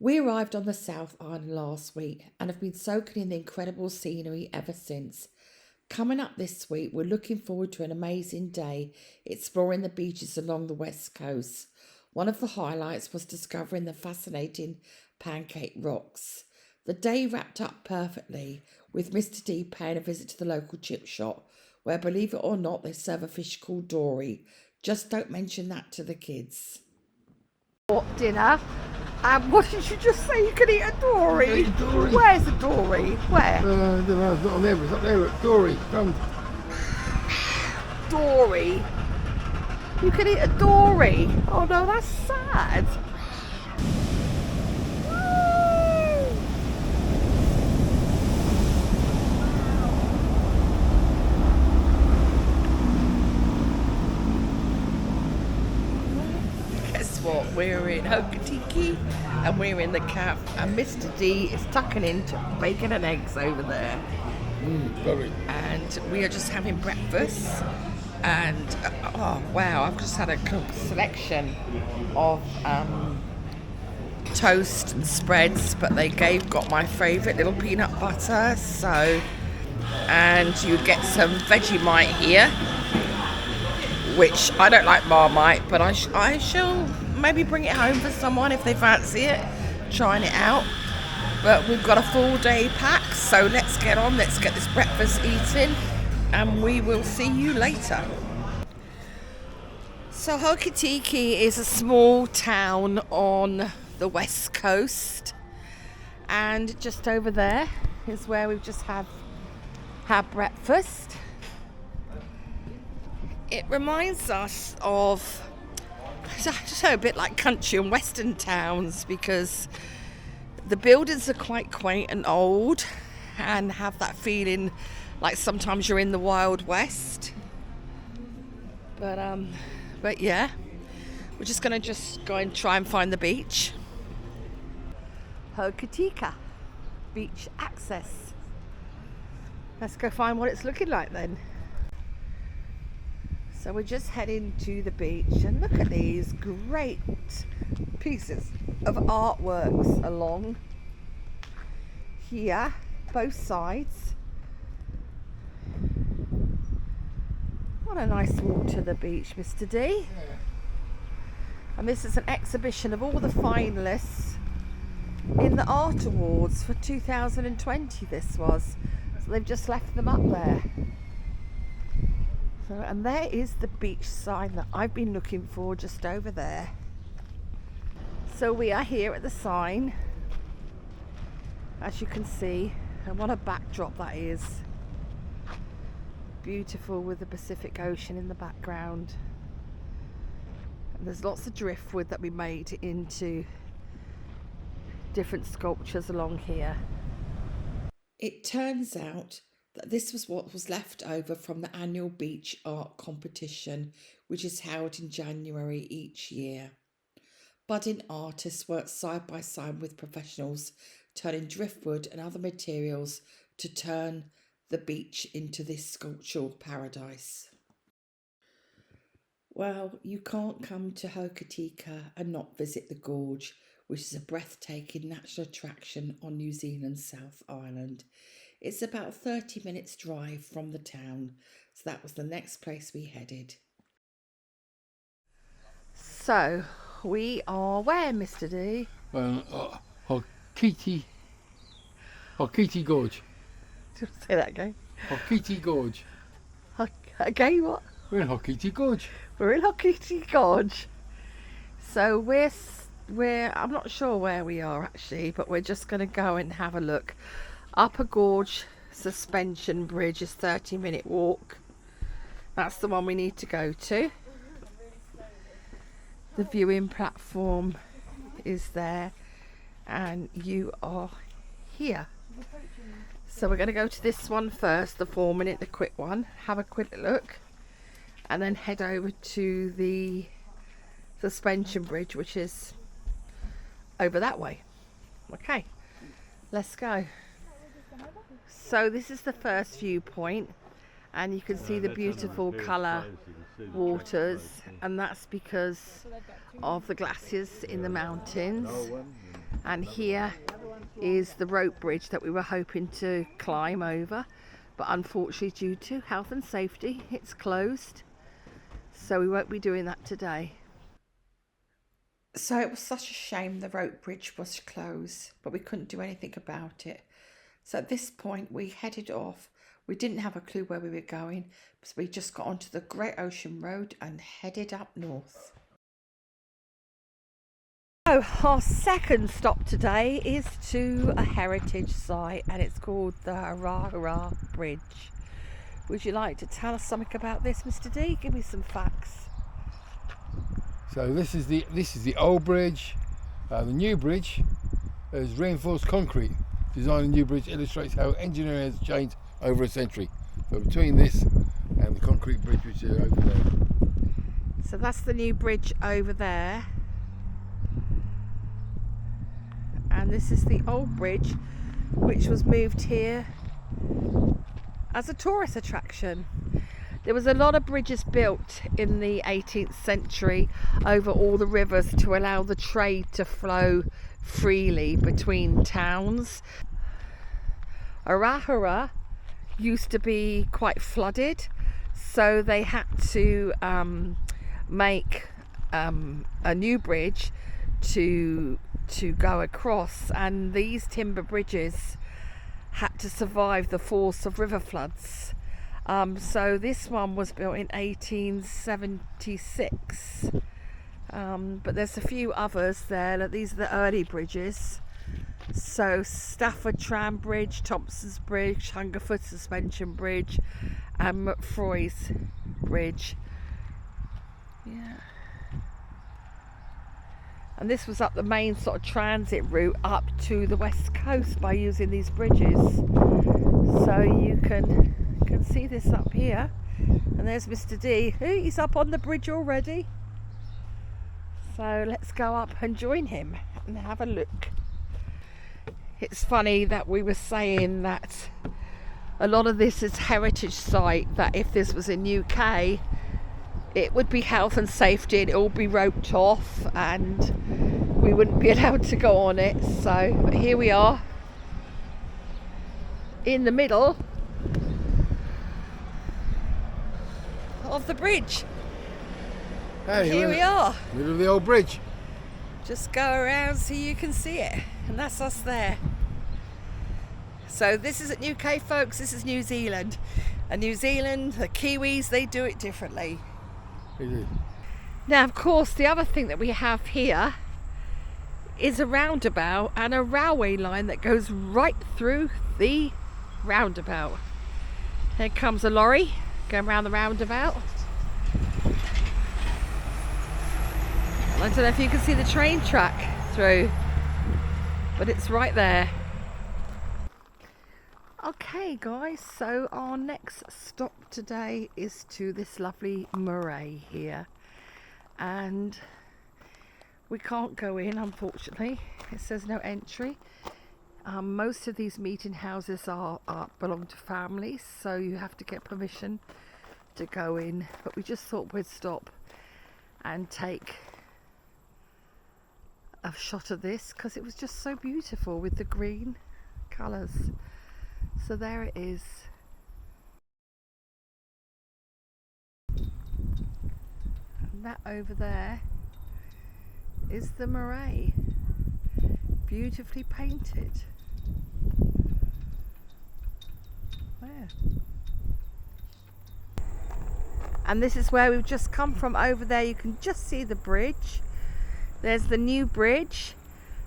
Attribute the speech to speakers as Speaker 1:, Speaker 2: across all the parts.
Speaker 1: We arrived on the South Island last week and have been soaking in the incredible scenery ever since. Coming up this week, we're looking forward to an amazing day exploring the beaches along the west coast. One of the highlights was discovering the fascinating Pancake Rocks. The day wrapped up perfectly with Mr. D paying a visit to the local chip shop, where, believe it or not, they serve a fish called Dory. Just don't mention that to the kids.
Speaker 2: What dinner? What did you just say? You can eat a Dory?
Speaker 3: Eat a Dory.
Speaker 2: Where's a Dory? Where?
Speaker 3: I don't know, it's not on there, it's up there at Dory. Come.
Speaker 2: Dory? You can eat a Dory? Oh no, that's sad. Guess what? We're in Hokatiki and we're in the caf, and Mr. D is tucking into bacon and eggs over there.
Speaker 3: Lovely.
Speaker 2: And we are just having breakfast, and oh wow, I've just had a selection of toast and spreads, but they got my favourite little peanut butter, and you get some Vegemite here, which I don't like Marmite, but I shall maybe bring it home for someone if they fancy it, trying it out. But we've got a full day pack, so let's get on, let's get this breakfast eaten, and we will see you later. So Hokatiki is a small town on the west coast, and just over there is where we've just had breakfast. It reminds us of, I don't know, a bit like country and western towns, because the buildings are quite quaint and old and have that feeling like sometimes you're in the Wild West. But yeah, we're just going to go and try and find the beach. Hokitika, beach access. Let's go find what it's looking like then. So we're just heading to the beach, and look at these great pieces of artworks along here, both sides. What a nice walk to the beach, Mr. D.
Speaker 3: Yeah.
Speaker 2: And this is an exhibition of all the finalists in the Art Awards for 2020, this was. So they've just left them up there. So, and there is the beach sign that I've been looking for, just over there. So we are here at the sign, as you can see, and what a backdrop that is. Beautiful, with the Pacific Ocean in the background. And there's lots of driftwood that we made into different sculptures along here.
Speaker 1: It turns out that this was what was left over from the annual beach art competition, which is held in January each year. Budding artists work side by side with professionals, turning driftwood and other materials to turn the beach into this sculptural paradise. Well, you can't come to Hokitika and not visit the gorge, which is a breathtaking natural attraction on New Zealand's South Island. It's about 30 minutes drive from the town, so that was the next place we headed.
Speaker 2: So we are where, Mr. D?
Speaker 3: Hokiti Gorge.
Speaker 2: Say that again.
Speaker 3: Hokiti Gorge.
Speaker 2: Again, what?
Speaker 3: We're in Hokiti Gorge.
Speaker 2: We're in Hokiti Gorge. So we're I'm not sure where we are actually, but we're just going to go and have a look. Upper Gorge Suspension Bridge is 30-minute walk. That's the one we need to go to. The viewing platform is there, and you are here. So we're going to go to this one first, the 4-minute, the quick one, have a quick look, and then head over to the suspension bridge, which is over that way. Okay, let's go. So this is the first viewpoint, and you can see the beautiful colour waters, and that's because of the glaciers in the mountains. And here is the rope bridge that we were hoping to climb over, but unfortunately due to health and safety it's closed, so we won't be doing that today.
Speaker 1: So it was such a shame the rope bridge was closed, but we couldn't do anything about it. So at this point we headed off. We didn't have a clue where we were going, so we just got onto the Great Ocean Road and headed up north.
Speaker 2: So our second stop today is to a heritage site, and it's called the Hara Bridge. Would you like to tell us something about this, Mr. D? Give me some facts.
Speaker 3: So this is the old bridge. The new bridge is reinforced concrete. Design a new bridge illustrates how engineering has changed over a century. So between this and the concrete bridge which is over there.
Speaker 2: So that's the new bridge over there. And this is the old bridge, which was moved here as a tourist attraction. There was a lot of bridges built in the 18th century over all the rivers to allow the trade to flow freely between towns. Arahara used to be quite flooded, so they had to make a new bridge to go across, and these timber bridges had to survive the force of river floods. So this one was built in 1876, but there's a few others there. These are the early bridges. So Stafford Tram Bridge, Thompson's Bridge, Hungerford Suspension Bridge, and McFroy's Bridge. Yeah. And this was up the main sort of transit route up to the west coast by using these bridges. So you can see this up here. And there's Mr. D. He's up on the bridge already. So let's go up and join him and have a look. It's funny that we were saying that a lot of this is heritage site, that if this was in UK, it would be health and safety and it will be roped off and we wouldn't be allowed to go on it. So but here we are in the middle of the bridge.
Speaker 3: Hey,
Speaker 2: Here we are.
Speaker 3: Middle of the old bridge.
Speaker 2: Just go around so you can see it, and that's us there. So this isn't UK, folks, this is New Zealand. And New Zealand, the Kiwis, they do it differently.
Speaker 3: They do.
Speaker 2: Now, of course, the other thing that we have here is a roundabout and a railway line that goes right through the roundabout. Here comes a lorry going around the roundabout. I don't know if you can see the train track through, but it's right there. Okay guys, so our next stop today is to this lovely marae here, and we can't go in, unfortunately. It says no entry. Most of these meeting houses belong to families, so you have to get permission to go in, but we just thought we'd stop and take a shot of this because it was just so beautiful with the green colours. So there it is. And that over there is the marae, beautifully painted. There. And this is where we've just come from. Over there you can just see the bridge. There's the new bridge,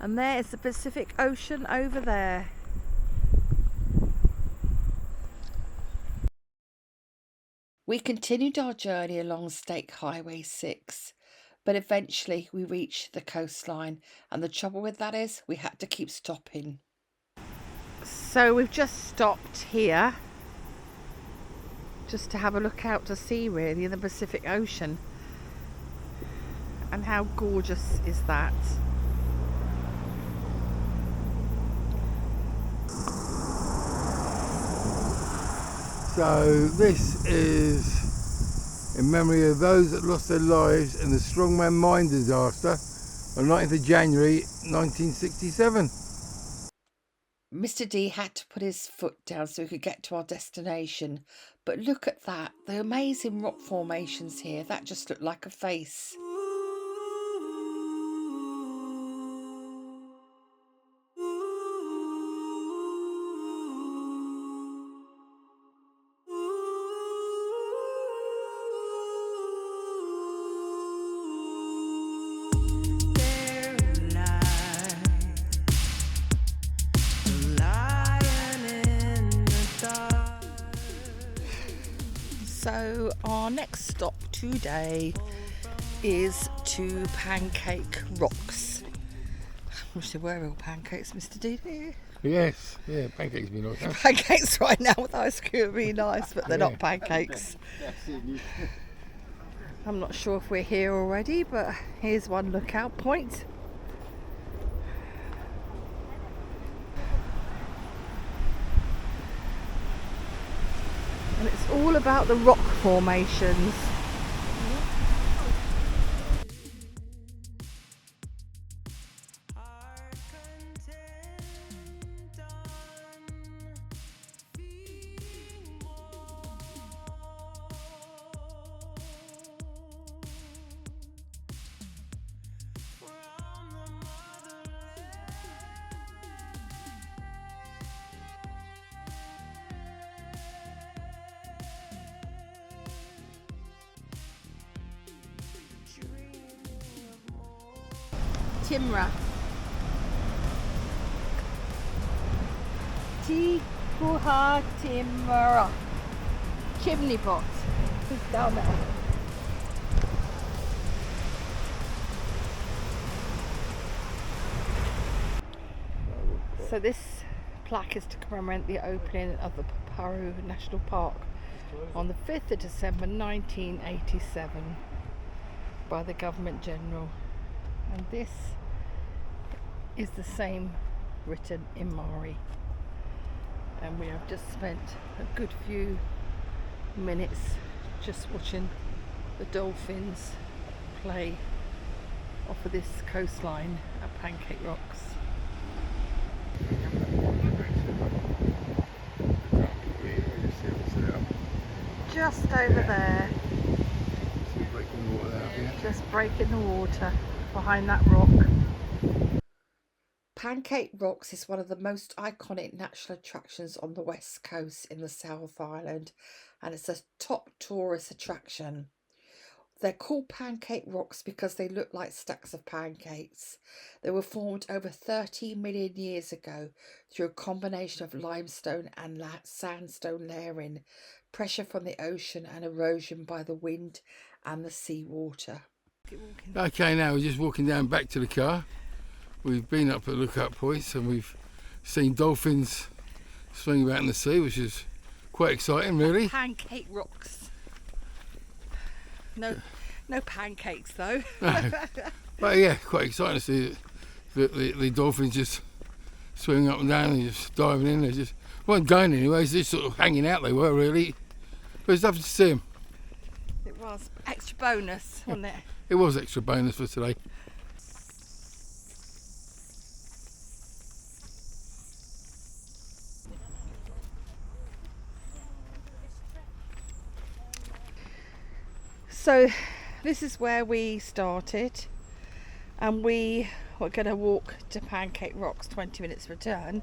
Speaker 2: and there is the Pacific Ocean over there.
Speaker 1: We continued our journey along State Highway 6, but eventually we reached the coastline, and the trouble with that is we had to keep stopping.
Speaker 2: So we've just stopped here just to have a look out to sea, really, in the Pacific Ocean. And how gorgeous is that?
Speaker 3: So this is in memory of those that lost their lives in the Strongman mine disaster on 9th of January 1967.
Speaker 1: Mr. D had to put his foot down so we could get to our destination. But look at that, the amazing rock formations here. That just looked like a face.
Speaker 2: So our next stop today is to Pancake Rocks. I wish they were real pancakes, Mr. D.
Speaker 3: Yes, yeah, pancakes be nice. Huh?
Speaker 2: Pancakes right now with ice cream would be nice, but they're not pancakes. I'm not sure if we're here already, but here's one lookout point. And it's all about the rock formations. Timra. Tikuha Timra. Chimney pot. It's down there. So this plaque is to commemorate the opening of the Paparu National Park on the 5th of December 1987 by the Government General. And this is the same written in Maori. And we have just spent a good few minutes just watching the dolphins play off of this coastline at Pancake Rocks. Just over there, just breaking the water behind that rock.
Speaker 1: Pancake Rocks is one of the most iconic natural attractions on the west coast in the South Island, and it's a top tourist attraction. They're called Pancake Rocks because they look like stacks of pancakes. They were formed over 30 million years ago through a combination of limestone and sandstone layering, pressure from the ocean and erosion by the wind and the seawater.
Speaker 3: Okay, now we're just walking down back to the car. We've been up at lookout points and we've seen dolphins swimming about in the sea, which is quite exciting, really.
Speaker 2: Pancake Rocks. No pancakes though.
Speaker 3: No. But yeah, quite exciting to see the dolphins just swimming up and down and just diving in. They just weren't going anywhere, they just sort of hanging out, they were really. But it's lovely to see them.
Speaker 2: It was extra bonus, wasn't it?
Speaker 3: It was extra bonus for today.
Speaker 2: So this is where we started, and we were going to walk to Pancake Rocks, 20 minutes return,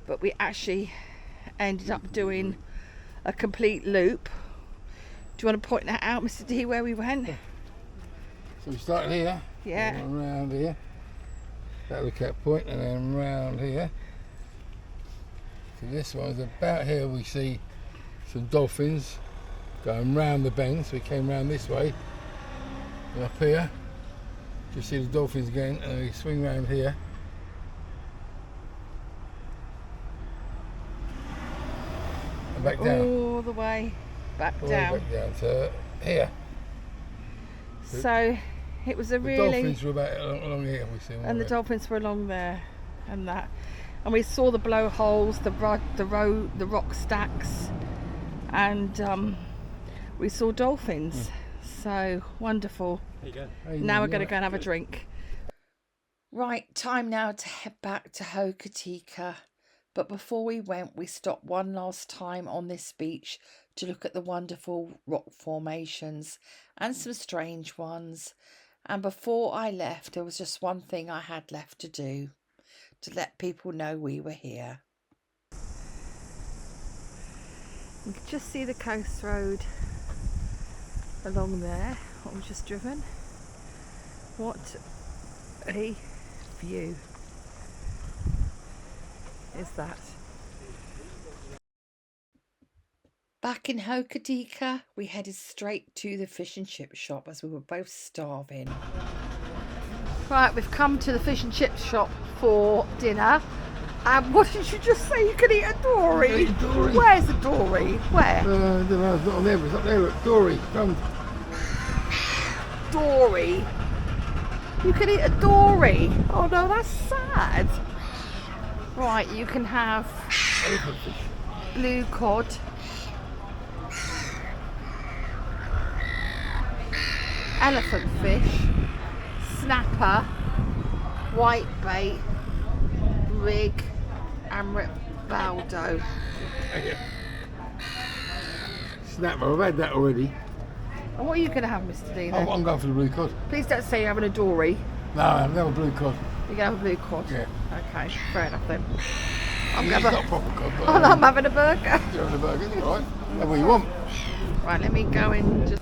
Speaker 2: but we actually ended up doing a complete loop. Do you want to point that out, Mr. D, where we went?
Speaker 3: So we started here,
Speaker 2: Yeah.
Speaker 3: and around here, that lookout point, and then round here. So this one's about here. We see some dolphins going round the bend, so we came round this way, and up here, just see the dolphins again, and we swing round here. And back down.
Speaker 2: All the way back
Speaker 3: All the way
Speaker 2: down.
Speaker 3: back down to here.
Speaker 2: So it was a
Speaker 3: The
Speaker 2: really...
Speaker 3: dolphins were about along here, we see them.
Speaker 2: And the dolphins were along there and that. And we saw the blowholes, the rock stacks, and we saw dolphins. So wonderful.
Speaker 3: There you go.
Speaker 2: Now we're going to go and have a drink.
Speaker 1: Right, time now to head back to Hokitika. But before we went, we stopped one last time on this beach to look at the wonderful rock formations and some strange ones. And before I left, there was just one thing I had left to do, to let people know we were here.
Speaker 2: You can just see the coast road along there, what we've just driven. What a view is that.
Speaker 1: Back in Hokitika, we headed straight to the fish and chip shop as we were both starving.
Speaker 2: Right, we've come to the fish and chip shop for dinner. What did you just say? You can eat a dory?
Speaker 3: Eat a dory.
Speaker 2: Where's a dory? Where?
Speaker 3: I don't know, it's not on there, but it's up there. Look, Dory, come.
Speaker 2: Dory? You can eat a dory? Oh no, that's sad. Right, you can have blue cod, elephant fish, snapper, whitebait, rig and ripbaldo.
Speaker 3: Snapper, I've had that already.
Speaker 2: And what are you going to have, Mr. D, then?
Speaker 3: I'm going for the blue cod.
Speaker 2: Please don't say you're having a dory.
Speaker 3: No, I'm having a blue cod.
Speaker 2: You're going to have a blue cod?
Speaker 3: Yeah.
Speaker 2: Okay, fair enough then.
Speaker 3: It's not proper cod, but
Speaker 2: I'm having a burger.
Speaker 3: you're having a burger, it's all right. Have what you want.
Speaker 2: Right, let me go and just...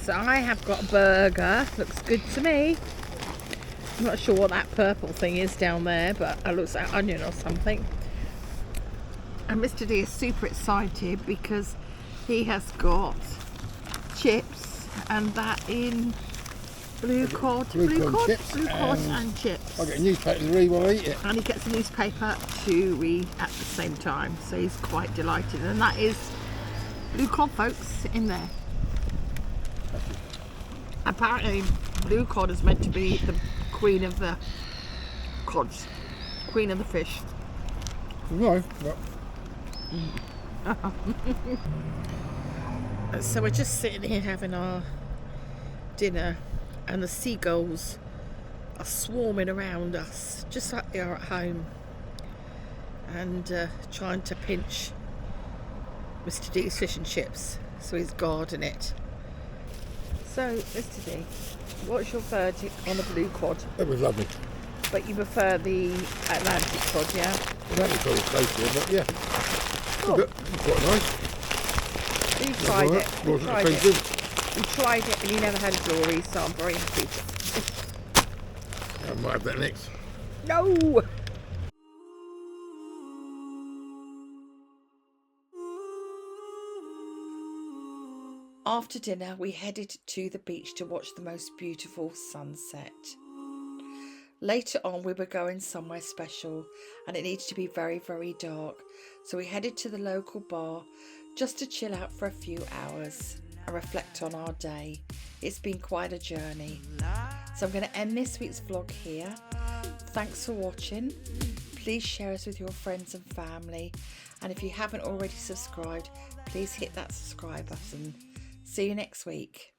Speaker 2: So I have got a burger. Looks good to me. I'm not sure what that purple thing is down there, but it looks like onion or something. And Mr. D is super excited because he has got chips, and that in blue cod,
Speaker 3: Blue cod chips
Speaker 2: blue cod and chips.
Speaker 3: I'll get a newspaper to read while I eat it.
Speaker 2: And he gets a newspaper to read at the same time, so he's quite delighted. And that is blue cod, folks, in there. Apparently blue cod is meant to be the queen of the cods, queen of the fish.
Speaker 3: No,
Speaker 2: So we're just sitting here having our dinner, and the seagulls are swarming around us just like they are at home, and trying to pinch Mr. D's fish and chips, so he's guarding it. So Mr. D, what's your verdict on the blue cod?
Speaker 3: it was lovely.
Speaker 2: But you prefer the Atlantic cod, yeah?
Speaker 3: Atlantic cod was tastier, but yeah.
Speaker 2: Cool.
Speaker 3: It's quite nice.
Speaker 2: You tried it. You
Speaker 3: Wasn't
Speaker 2: tried it.
Speaker 3: offensive.
Speaker 2: You tried it and you never had a dory, so I'm very happy.
Speaker 3: I might have that next.
Speaker 2: No!
Speaker 1: After dinner, we headed to the beach to watch the most beautiful sunset. Later on, we were going somewhere special and it needed to be very, very dark. So we headed to the local bar just to chill out for a few hours and reflect on our day. It's been quite a journey. So I'm going to end this week's vlog here. Thanks for watching. Please share us with your friends and family. And if you haven't already subscribed, please hit that subscribe button. See you next week.